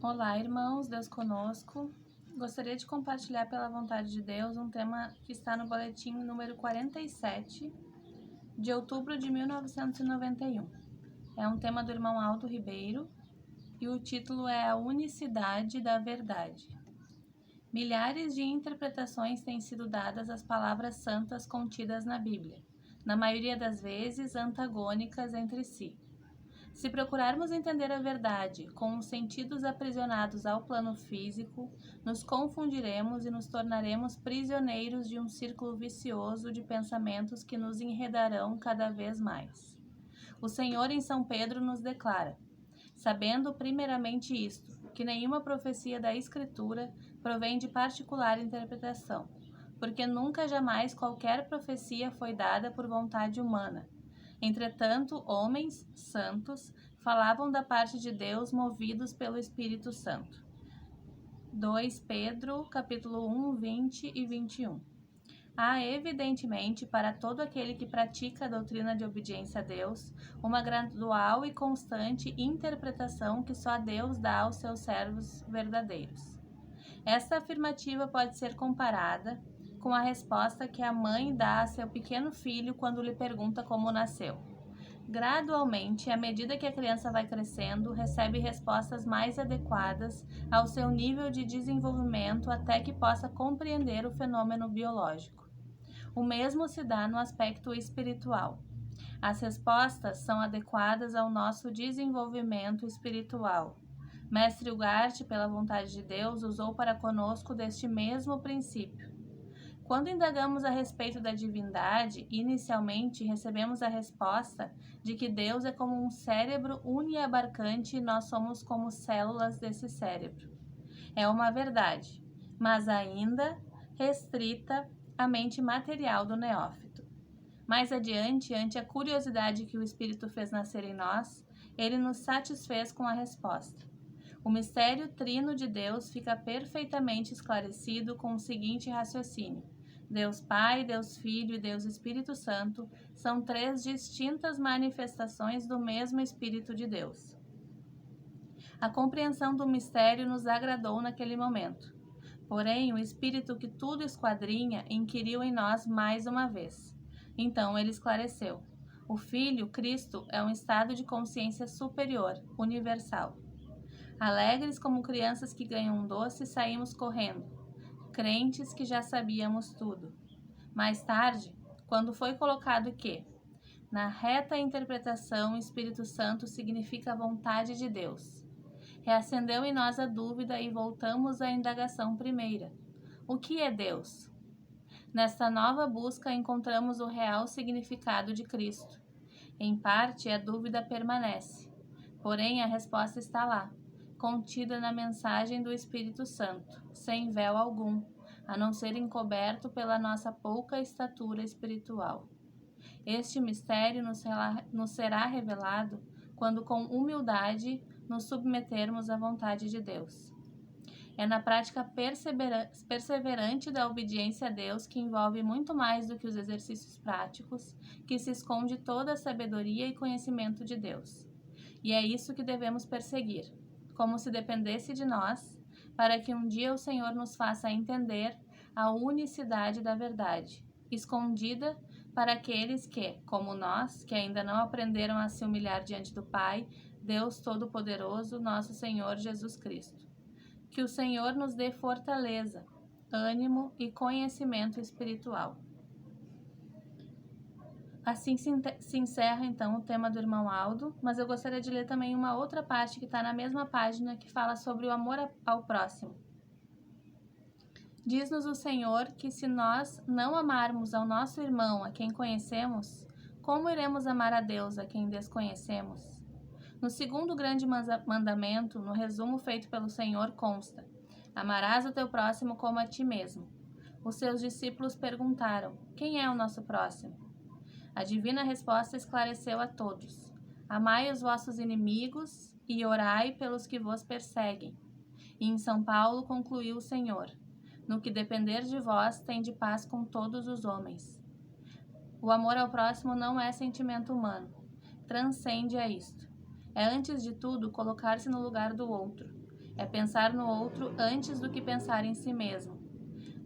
Olá, irmãos, Deus conosco. Gostaria de compartilhar pela vontade de Deus um tema que está no boletim número 47, de outubro de 1991. É um tema do irmão Aldo Ribeiro e o título é A Unicidade da Verdade. Milhares de interpretações têm sido dadas às palavras santas contidas na Bíblia, na maioria das vezes antagônicas entre si. Se procurarmos entender a verdade com os sentidos aprisionados ao plano físico, nos confundiremos e nos tornaremos prisioneiros de um círculo vicioso de pensamentos que nos enredarão cada vez mais. O Senhor em São Pedro nos declara: sabendo primeiramente isto, que nenhuma profecia da Escritura provém de particular interpretação, porque nunca jamais qualquer profecia foi dada por vontade humana. Entretanto, homens santos falavam da parte de Deus movidos pelo Espírito Santo. 2 Pedro, capítulo 1, 20 e 21. Há, evidentemente, para todo aquele que pratica a doutrina de obediência a Deus, uma gradual e constante interpretação que só Deus dá aos seus servos verdadeiros. Esta afirmativa pode ser comparada com a resposta que a mãe dá a seu pequeno filho quando lhe pergunta como nasceu. Gradualmente, à medida que a criança vai crescendo, recebe respostas mais adequadas ao seu nível de desenvolvimento até que possa compreender o fenômeno biológico. O mesmo se dá no aspecto espiritual. As respostas são adequadas ao nosso desenvolvimento espiritual. Mestre Ugarte, pela vontade de Deus, usou para conosco deste mesmo princípio. Quando indagamos a respeito da divindade, inicialmente recebemos a resposta de que Deus é como um cérebro uniabarcante e nós somos como células desse cérebro. É uma verdade, mas ainda restrita à mente material do neófito. Mais adiante, ante a curiosidade que o Espírito fez nascer em nós, ele nos satisfez com a resposta. O mistério trino de Deus fica perfeitamente esclarecido com o seguinte raciocínio: Deus Pai, Deus Filho e Deus Espírito Santo são três distintas manifestações do mesmo Espírito de Deus. A compreensão do mistério nos agradou naquele momento. Porém, o Espírito que tudo esquadrinha inquiriu em nós mais uma vez. Então ele esclareceu: o Filho, Cristo, é um estado de consciência superior, universal. Alegres como crianças que ganham um doce, saímos correndo, crentes que já sabíamos tudo. Mais tarde, quando foi colocado que, na reta interpretação, o Espírito Santo significa a vontade de Deus, reacendeu em nós a dúvida e voltamos à indagação primeira: o que é Deus? Nesta nova busca encontramos o real significado de Cristo. Em parte, a dúvida permanece, porém a resposta está lá, contida na mensagem do Espírito Santo, sem véu algum, a não ser encoberto pela nossa pouca estatura espiritual. Este mistério nos será revelado quando, com humildade, nos submetermos à vontade de Deus. É na prática perseverante da obediência a Deus, que envolve muito mais do que os exercícios práticos, que se esconde toda a sabedoria e conhecimento de Deus. E é isso que devemos perseguir, como se dependesse de nós, para que um dia o Senhor nos faça entender a unicidade da verdade, escondida para aqueles que, como nós, que ainda não aprenderam a se humilhar diante do Pai, Deus Todo-Poderoso, nosso Senhor Jesus Cristo. Que o Senhor nos dê fortaleza, ânimo e conhecimento espiritual. Assim se encerra então o tema do irmão Aldo, mas eu gostaria de ler também uma outra parte que está na mesma página, que fala sobre o amor ao próximo. Diz-nos o Senhor que se nós não amarmos ao nosso irmão a quem conhecemos, como iremos amar a Deus a quem desconhecemos? No segundo grande mandamento, no resumo feito pelo Senhor, consta: amarás o teu próximo como a ti mesmo. Os seus discípulos perguntaram: quem é o nosso próximo? A divina resposta esclareceu a todos: amai os vossos inimigos e orai pelos que vos perseguem. E em São Paulo concluiu o Senhor: no que depender de vós, tende paz com todos os homens. O amor ao próximo não é sentimento humano, transcende a isto. É antes de tudo colocar-se no lugar do outro. É pensar no outro antes do que pensar em si mesmo.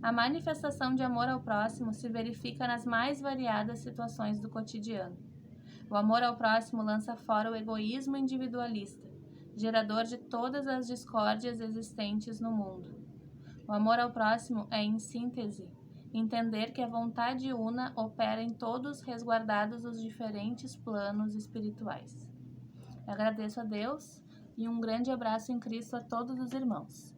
A manifestação de amor ao próximo se verifica nas mais variadas situações do cotidiano. O amor ao próximo lança fora o egoísmo individualista, gerador de todas as discórdias existentes no mundo. O amor ao próximo é, em síntese, entender que a vontade una opera em todos resguardados os diferentes planos espirituais. Eu agradeço a Deus e um grande abraço em Cristo a todos os irmãos.